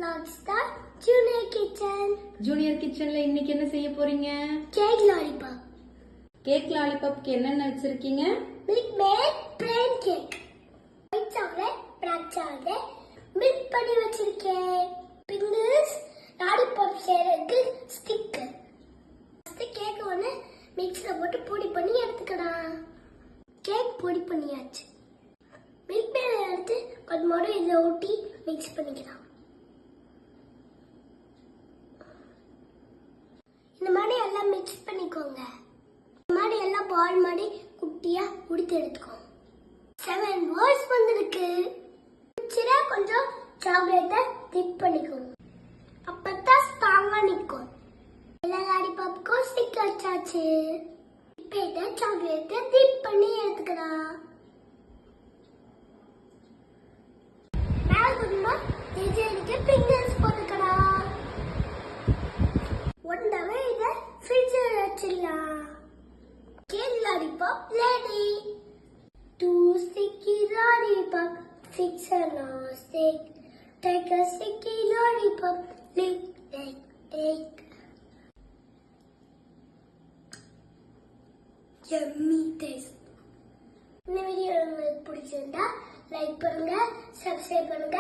Logstar Junior Kitchen. Junior கிச்சன்ல இன்னைக்கு என்ன செய்ய போறீங்க? Cake lollipop. கேக் லாலிபாப்க்கு என்னென்ன வச்சிருக்கீங்க? Milk made plain cake. White chocolate, black chocolate, milk பண்ணி வச்சிருக்கேன். Fingers, lollipop செய்யறதுக்கு stick. ஃபர்ஸ்ட் கேக் ஒன்னு மிக்ஸில போட்டு பொடி பண்ணி எடுத்துக்கலாம். கேக் பொடி பண்ணியாச்சு. மில்க் மேட் எடுத்து கொஞ்சம் இதை ஊட்டி மிக்ஸ் பண்ணிக்கலாம். இந்த மாதிரி எல்லாம் மிக்ஸ் பண்ணிக்கோங்க. இந்த மாதிரி எல்லாம் பால் மாதிரி குட்டியா உடுத்து எடுத்துக்கோங்க. 7 balls வந்திருக்கு. சின்ன கொஞ்சம் சாக்லேட்டை டிப் பண்ணிக்கோங்க. அப்பதான் ஸ்ட்ராங்கா நிற்கும். எல்லா லாலிபாப்புக்கும் ஸ்டிக் வச்சாச்சு. இப்போ இதை சாக்லேட்டை டிப் பண்ணி எடுத்துக்கலாம். மேல கொஞ்சமா டிசைனுக்கு ஃபிங்கர்ஸ் போட்டுக்கலாம். ஒன்றாவே இதை ஃப்ரிட்ஜில் வச்சிடலாம். Cake lollipop ready. 2 sticky lollipop, 6 are not stick. Take a sticky lollipop, lick, take. Yummy taste. இந்த வீடியோ உங்களுக்கு பிடிச்சிருந்தா லைக் பண்ணுங்க, சப்ஸ்கிரைப் பண்ணுங்க,